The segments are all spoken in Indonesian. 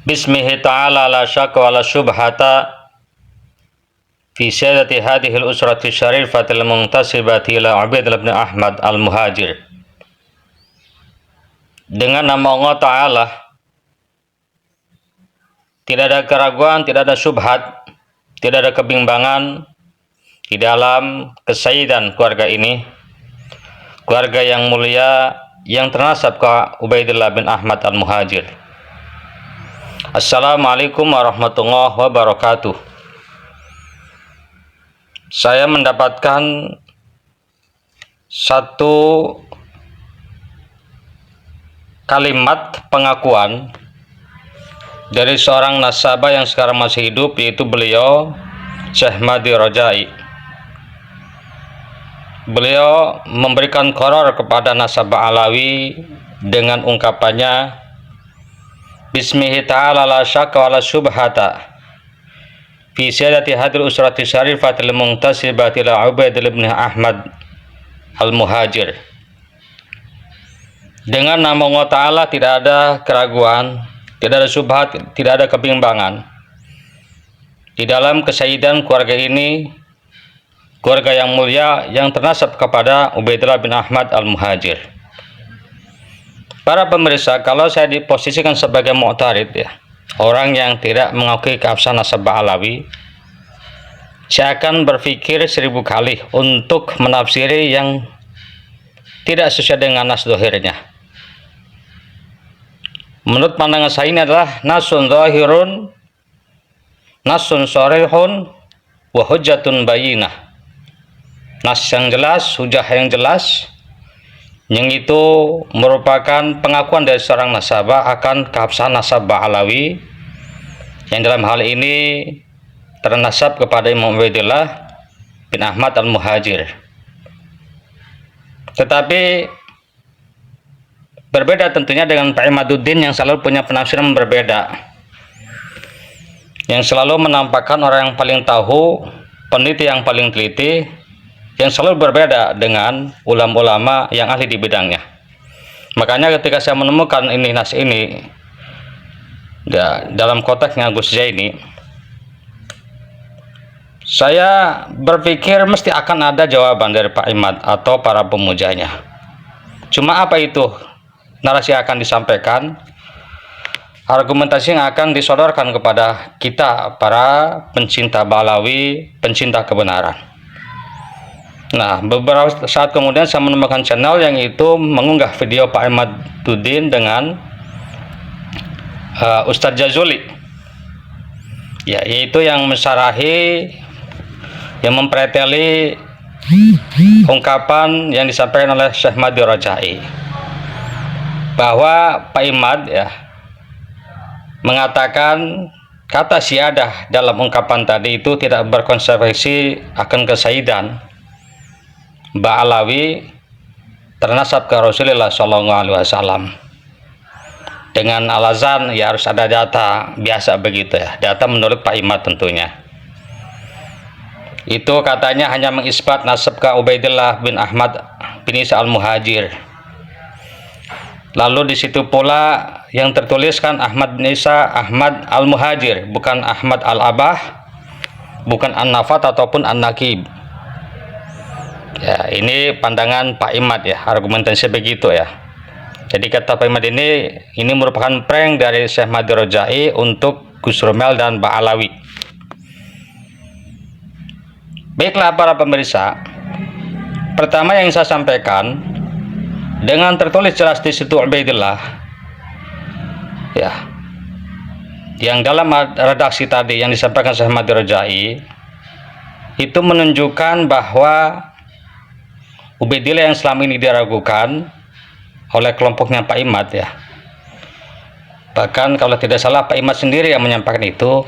Bismihi ta'ala la syakka wa la syubhata fi syadati hadihil usrati syarifatil muntasibati ila Ubaidillah bin Ahmad al-Muhajir. Dengan nama Allah Ta'ala, tidak ada keraguan, tidak ada syubhat, tidak ada kebimbangan di dalam kesayyidan keluarga ini, keluarga yang mulia yang ternasab ke Ubaidillah bin Ahmad al-Muhajir. Assalamualaikum warahmatullahi wabarakatuh. Saya mendapatkan satu kalimat pengakuan dari seorang nasabah yang sekarang masih hidup, yaitu beliau Syekh Madi Rojai. Beliau memberikan qoror kepada nasabah Alawi dengan ungkapannya, Bismihi ta'ala la syakka wa la syubhata fi syadati hadil usrati syarifatil muntasibati ila Ubaidillah bin Ahmad al-Muhajir. Dengan nama Allah Ta'ala tidak ada keraguan, tidak ada syubhat, tidak ada kebimbangan di dalam kesayyidan keluarga ini, keluarga yang mulia yang ternasab kepada Ubaidillah bin Ahmad al-Muhajir. Para pemirsa, kalau saya diposisikan sebagai mu'tarid, orang yang tidak mengakui keabsahan nasabah Alawi, saya akan berpikir 1000 kali untuk menafsiri yang tidak sesuai dengan nas dohirnya. Menurut pandangan saya ini adalah nasun zahirun, nasun sharihun, wa hujjatun bayinah. Nas yang jelas, hujah yang jelas, yang itu merupakan pengakuan dari seorang nasabah akan keabsahan nasabah Alawi yang dalam hal ini ternasab kepada Imam Ubaidillah bin Ahmad al-Muhajir. Tetapi berbeda tentunya dengan Pak Imaduddin yang selalu punya penafsiran berbeda, yang selalu menampakkan orang yang paling tahu, peneliti yang paling teliti, yang selalu berbeda dengan ulama-ulama yang ahli di bidangnya. Makanya ketika saya menemukan ini nas ini dalam konteksnya Gus Zaini, saya berpikir mesti akan ada jawaban dari Pak Imad atau para pemujanya. Cuma apa itu narasi yang akan disampaikan, argumentasi yang akan disodorkan kepada kita para pencinta Balawi, pencinta kebenaran. Nah, beberapa saat kemudian saya menemukan channel yang itu mengunggah video Pak Imaduddin dengan Ustadz Jazuli, yaitu yang mensyarahi, yang mempreteli ungkapan yang disampaikan oleh Syekh Madi Rojai, bahwa Pak Imad mengatakan kata syiadah dalam ungkapan tadi itu tidak berkonsekuensi akan kesayyidan Ba'alawi ternasab ke Rasulullah SAW, dengan alasan ya harus ada data, biasa begitu data menurut Pak Imad tentunya. Itu katanya hanya mengisbat nasab ke Ubaidillah bin Ahmad bin Isa al-Muhajir. Lalu di situ pula yang tertuliskan Ahmad bin Isa Ahmad al-Muhajir, bukan Ahmad al-Abah, bukan An-Nafat ataupun An-Nakib. Ini pandangan Pak Imad argumentasi begitu Jadi kata Pak Imad ini merupakan prank dari Syekh Madi Rojai untuk Gus Romel dan Ba'alawi. Baiklah para pemirsa, pertama yang saya sampaikan, dengan tertulis jelas di situ Ubaidillah yang dalam redaksi tadi yang disampaikan Syekh Madi Rojai, itu menunjukkan bahwa Ubaidillah yang selama ini diragukan oleh kelompoknya Pak Imad bahkan kalau tidak salah Pak Imad sendiri yang menyampaikan itu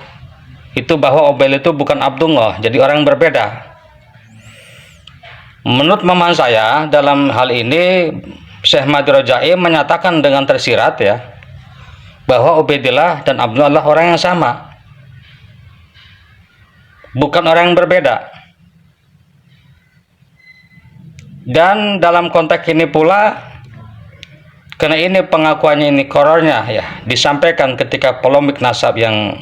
bahwa Ubaidillah itu bukan Abdullah, jadi orang yang berbeda. Menurut pemahaman saya dalam hal ini, Syekh Madi Rojai menyatakan dengan tersirat bahwa Ubaidillah dan Abdullah orang yang sama, bukan orang yang berbeda. Dan dalam konteks ini pula, Karena ini pengakuannya ini korornya ya disampaikan ketika polemik nasab yang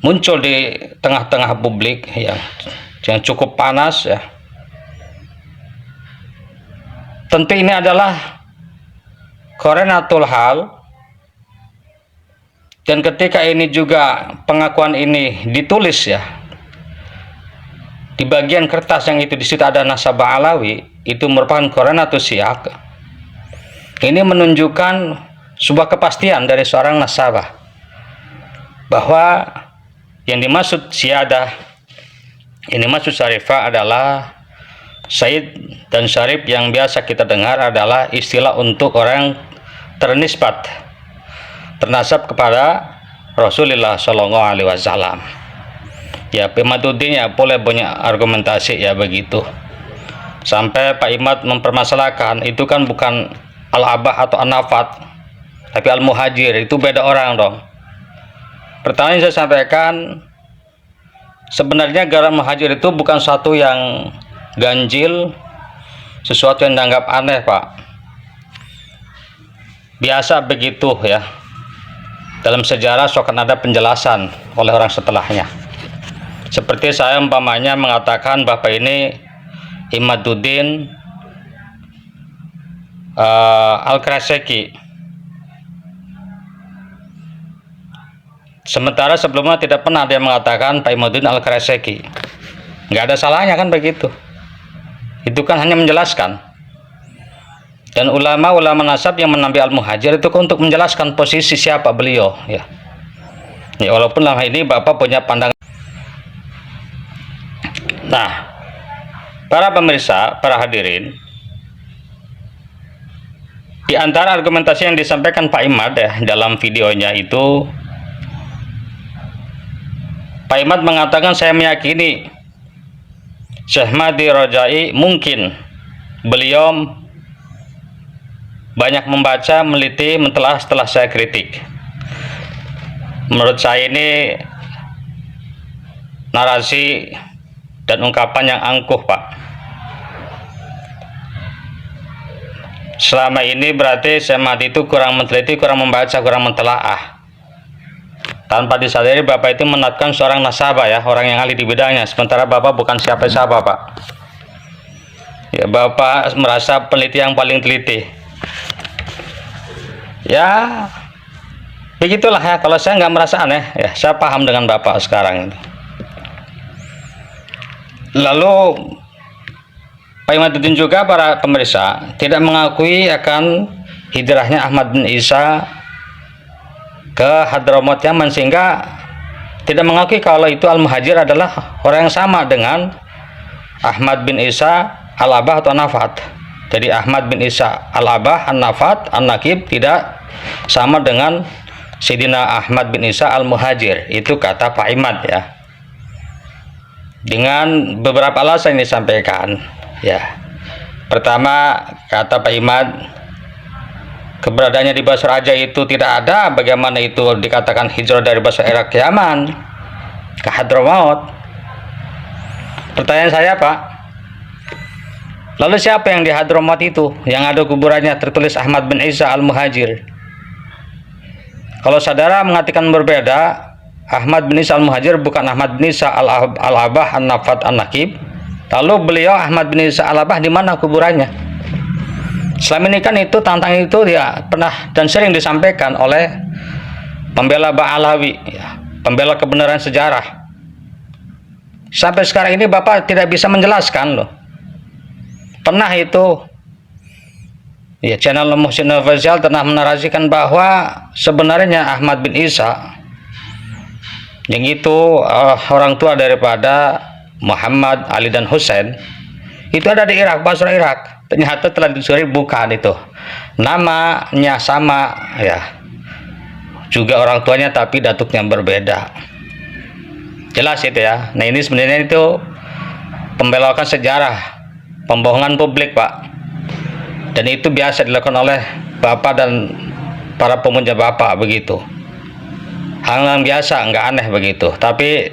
muncul di tengah-tengah publik yang cukup panas ya. Tentu ini adalah korenatul hal, dan ketika ini juga pengakuan ini ditulis ya di bagian kertas yang itu di situ ada nasabah alawi, itu merupakan korenatus siyak. Ini menunjukkan sebuah kepastian dari seorang nasabah bahwa yang dimaksud siyadah, ini maksud syarifah adalah Said dan Syarif yang biasa kita dengar adalah istilah untuk orang ternisbat, ternasab kepada Rasulullah Shallallahu Alaihi Wasallam. Ya, Imaduddin ya boleh banyak argumentasi ya begitu. Sampai Pak Imad mempermasalahkan itu kan bukan Al-Abah atau An-Nafat, tapi Al-Muhajir, itu beda orang dong. Pertama yang saya sampaikan, sebenarnya garam muhajir itu bukan satu yang ganjil, sesuatu yang dianggap aneh, Pak. Biasa begitu ya. Dalam sejarah akan ada penjelasan oleh orang setelahnya. Seperti saya umpamanya mengatakan Bapak ini Imaduddin Al-Kraseki. Sementara sebelumnya tidak pernah dia mengatakan Pak Imaduddin Al-Kraseki. Nggak ada salahnya kan begitu. Itu kan hanya menjelaskan. Dan ulama-ulama nasab yang menambil Al-Muhajir itu untuk menjelaskan posisi siapa beliau ya. Ya, walaupun lama ini Bapak punya pandangan. Nah, para pemirsa, para hadirin, di antara argumentasi yang disampaikan Pak Imad ya dalam videonya itu, Pak Imad mengatakan, saya meyakini Syekh Mahdi Rajai mungkin beliau banyak membaca, meneliti, mentelah setelah saya kritik. Menurut saya ini narasi dan ungkapan yang angkuh, Pak. Selama ini berarti Syekh Mahdi itu kurang meneliti, kurang membaca, kurang mentelaah. Tanpa disadari Bapak itu menatkan seorang nasabah ya, orang yang ahli di bidangnya, sementara Bapak bukan siapa-siapa, Pak. Ya, Bapak merasa peneliti yang paling teliti. Ya, begitulah ya. Kalau saya nggak merasa aneh, ya saya paham dengan Bapak sekarang itu. Lalu Pak Imaduddin juga para pemirsa tidak mengakui akan hijrahnya Ahmad bin Isa ke Hadramaut Yaman, sehingga tidak mengakui kalau itu Al-Muhajir adalah orang yang sama dengan Ahmad bin Isa Al-Abah atau An-Nafat. Jadi Ahmad bin Isa Al-Abah, An-Nafat, An-Nakib tidak sama dengan Sayyidina Ahmad bin Isa Al-Muhajir. Itu kata Pak Imad ya. Dengan beberapa alasan yang disampaikan ya. Pertama, kata Pak Imad, keberadaannya di Basra aja itu tidak ada, bagaimana itu dikatakan hijrah dari Basra Irak ke Yaman ke Hadramaut? Pertanyaan saya, Pak, lalu siapa yang di Hadramaut itu yang ada kuburannya tertulis Ahmad bin Isa Al-Muhajir? Kalau saudara mengatakan berbeda, Ahmad bin Isa Al-Muhajir bukan Ahmad bin Isa Al-Abah An-Nafat An-Nakib, lalu beliau Ahmad bin Isa Al-Abah di mana kuburannya? Selama ini kan itu tantangan itu ya pernah dan sering disampaikan oleh pembela Ba'alawi ya, pembela kebenaran sejarah. Sampai sekarang ini Bapak tidak bisa menjelaskan loh. Pernah itu ya channel Muhsin Official pernah menarasikan bahwa sebenarnya Ahmad bin Isa yang itu orang tua daripada Muhammad, Ali dan Husain itu ada di Irak, Basra Irak. Ternyata telah dicuri, bukan itu. Namanya sama ya. Juga orang tuanya tapi datuknya berbeda. Jelas itu ya. Nah, ini sebenarnya itu pembelokan sejarah, pembohongan publik, Pak. Dan itu biasa dilakukan oleh Bapak dan para pemuja Bapak begitu. Hal yang biasa, nggak aneh begitu. Tapi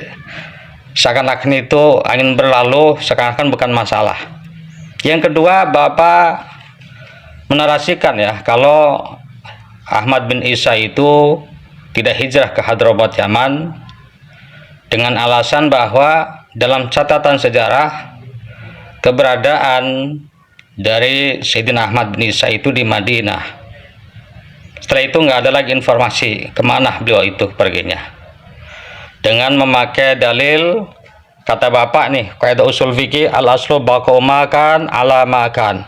seakan-akan itu angin berlalu, seakan-akan bukan masalah. Yang kedua, Bapak menarasikan ya kalau Ahmad bin Isa itu tidak hijrah ke Hadramaut Yaman dengan alasan bahwa dalam catatan sejarah keberadaan dari Sayyidina Ahmad bin Isa itu di Madinah. Setelah itu nggak ada lagi informasi kemana beliau itu perginya. Dengan memakai dalil kata bapak nih, kaidah usul fikih al aslu baqa'u makan ala makan.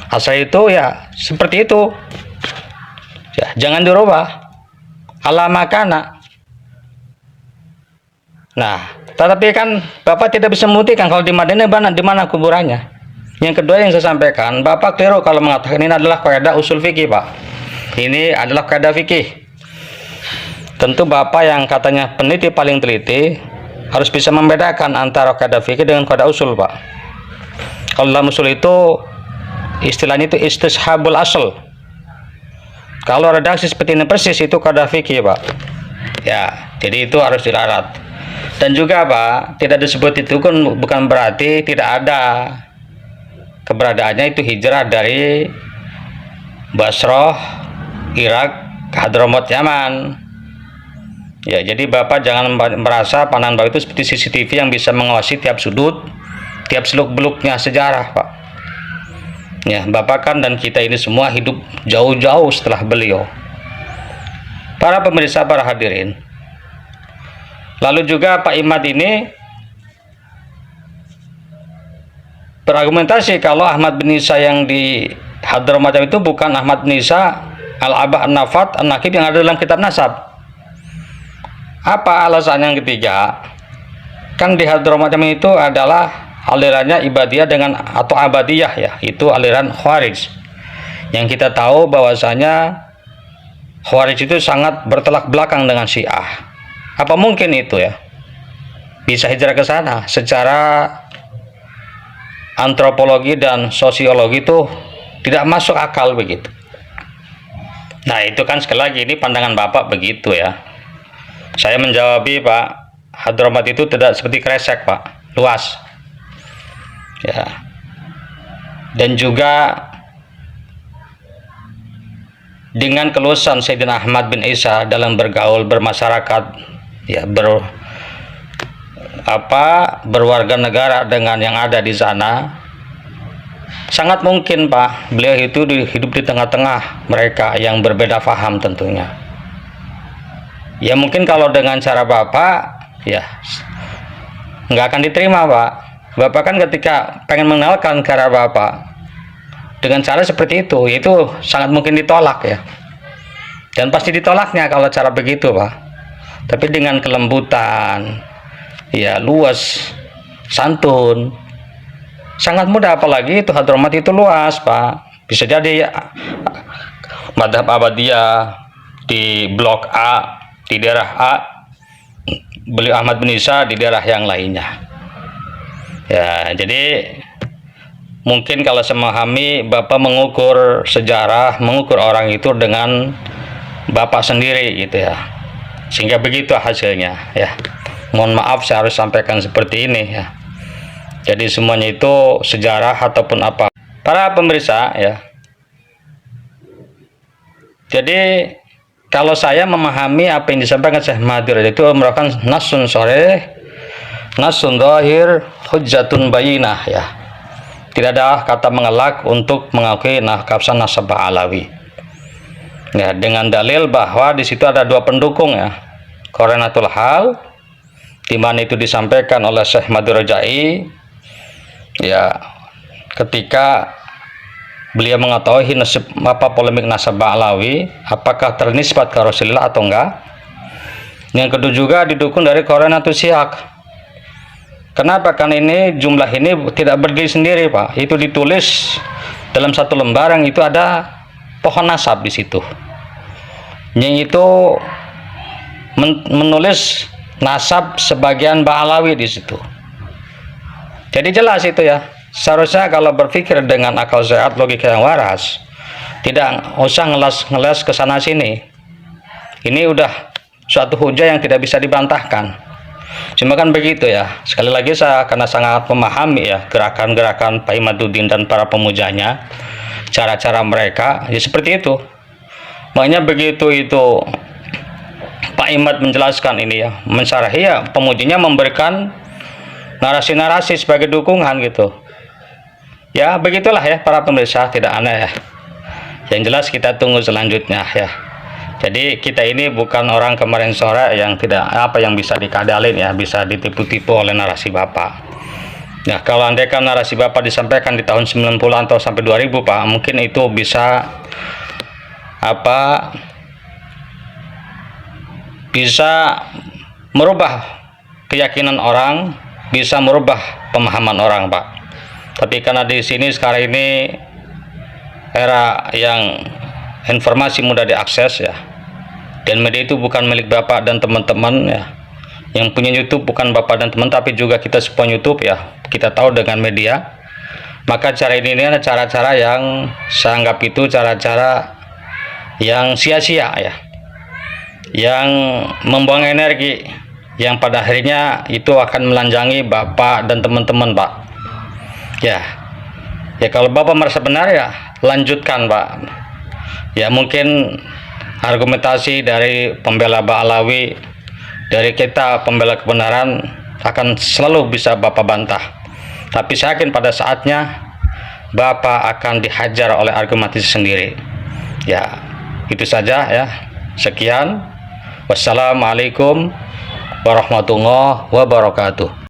Asal itu ya seperti itu. Ya, jangan dirubah. Ala makana. Nah, tetapi kan Bapak tidak bisa membuktikan kalau di Madinah di mana kuburannya. Yang kedua yang saya sampaikan, Bapak keliru kalau mengatakan ini adalah kaidah usul fikih, Pak. Ini adalah kaidah fikih. Tentu Bapak yang katanya peneliti paling teliti harus bisa membedakan antara kaidah fikih dengan kaidah usul, Pak. Kalau dalam usul itu istilahnya itu istishabul asal. Kalau redaksi seperti ini persis itu kaidah fikih, Pak. Ya, jadi itu harus diralat. Dan juga, Pak, tidak disebut itu kan bukan berarti tidak ada keberadaannya itu hijrah dari Basrah, Irak ke Hadramaut Yaman. Ya, jadi Bapak jangan merasa pandangan Bapak itu seperti CCTV yang bisa mengawasi tiap sudut, tiap seluk-beluknya sejarah, Pak. Ya, Bapak kan dan kita ini semua hidup jauh-jauh setelah beliau. Para pemirsa, para hadirin. Lalu juga Pak Imad ini berargumentasi kalau Ahmad bin Isa yang di Hadramaut itu bukan Ahmad bin Isa Al-Abah An-Nafat An-Nakib yang ada dalam kitab Nasab. Apa alasan yang ketiga? Kan di Hadramaut itu adalah alirannya ibadiyah dengan atau abadiyah ya, itu aliran Khawarij. Yang kita tahu bahwasanya Khawarij itu sangat bertolak belakang dengan Syiah. Apa mungkin itu ya bisa hijrah ke sana? Secara antropologi dan sosiologi itu tidak masuk akal begitu. Nah, itu kan sekali lagi ini pandangan Bapak begitu ya. Saya menjawab, Pak, Hadramaut itu tidak seperti Kresek, Pak, luas. Ya. Dan juga dengan keluasan Sayyidina Ahmad bin Isa dalam bergaul bermasyarakat ya berwarga negara dengan yang ada di sana, sangat mungkin, Pak, beliau itu hidup di tengah-tengah mereka yang berbeda paham tentunya. Ya mungkin kalau dengan cara Bapak ya nggak akan diterima, Pak. Bapak kan ketika pengen mengenalkan cara Bapak dengan cara seperti itu sangat mungkin ditolak ya. Dan pasti ditolaknya kalau cara begitu, Pak. Tapi dengan kelembutan, ya luas, santun, sangat mudah. Apalagi itu Hadramaut itu luas, Pak. Bisa jadi ya, madhab Abadiyah di blok A, di daerah A, beliau Ahmad bin Isa di daerah yang lainnya. Ya, jadi mungkin kalau saya memahami Bapak mengukur sejarah, mengukur orang itu dengan Bapak sendiri gitu ya. Sehingga begitu hasilnya ya. Mohon maaf saya harus sampaikan seperti ini ya. Jadi semuanya itu sejarah ataupun apa. Para pemirsa ya. Jadi kalau saya memahami apa yang disampaikan Syekh Madir itu merupakan nasun sharih, nasun zahir, hujjatun bayinah ya. Tidak ada kata mengelak untuk mengakui kabsan nasabah Alawi. Ya, dengan dalil bahwa di situ ada dua pendukung ya. Qarinatul hal di mana itu disampaikan oleh Syekh Madir Rajai ya, ketika beliau mengetahui polemik nasabah Alawi apakah ternisbat ke Rasulullah atau enggak. Yang kedua juga didukung dari Qarinatul Siyak. Kenapa? Karena ini jumlah ini tidak berdiri sendiri, Pak. Itu ditulis dalam satu lembaran, itu ada pohon nasab di situ. Yang itu menulis nasab sebagian Ba'alawi di situ. Jadi jelas itu ya. Seharusnya kalau berpikir dengan akal sehat, logika yang waras, tidak usah ngeles ke sana sini. Ini udah suatu hujah yang tidak bisa dibantahkan. Cuma kan begitu ya. Sekali lagi saya karena sangat memahami ya gerakan-gerakan Pak Imaduddin dan para pemujanya. cara-cara mereka, ya seperti itu. Makanya begitu itu Pak Imad menjelaskan ini ya, mensyarahi ya, pemujinya memberikan narasi-narasi sebagai dukungan gitu. Ya begitulah ya para pemirsa, tidak aneh ya. Yang jelas kita tunggu selanjutnya ya. Jadi kita ini bukan orang kemarin sore yang tidak yang bisa dikadalin ya, bisa ditipu-tipu oleh narasi Bapak. Nah, kalau andaikan narasi Bapak disampaikan di tahun 90-an atau sampai 2000 Pak, mungkin itu bisa bisa merubah keyakinan orang, bisa merubah pemahaman orang Pak. Tapi karena di sini sekarang ini era yang informasi mudah diakses ya, dan media itu bukan milik Bapak dan teman-teman ya. Yang punya YouTube bukan Bapak dan teman, tapi juga kita semua YouTube ya. Kita tahu dengan media. Maka cara ini adalah cara-cara yang saya anggap itu cara-cara yang sia-sia ya. Yang membuang energi, yang pada akhirnya itu akan melanjangi Bapak dan teman-teman Pak. Ya. Ya kalau Bapak merasa benar ya lanjutkan Pak. Ya mungkin argumentasi dari pembela Ba'alawi, dari kita pembela kebenaran akan selalu bisa Bapak bantah. Tapi saya yakin pada saatnya Bapak akan dihajar oleh argumentasi sendiri. Ya, itu saja ya. Sekian. Wassalamualaikum warahmatullahi wabarakatuh.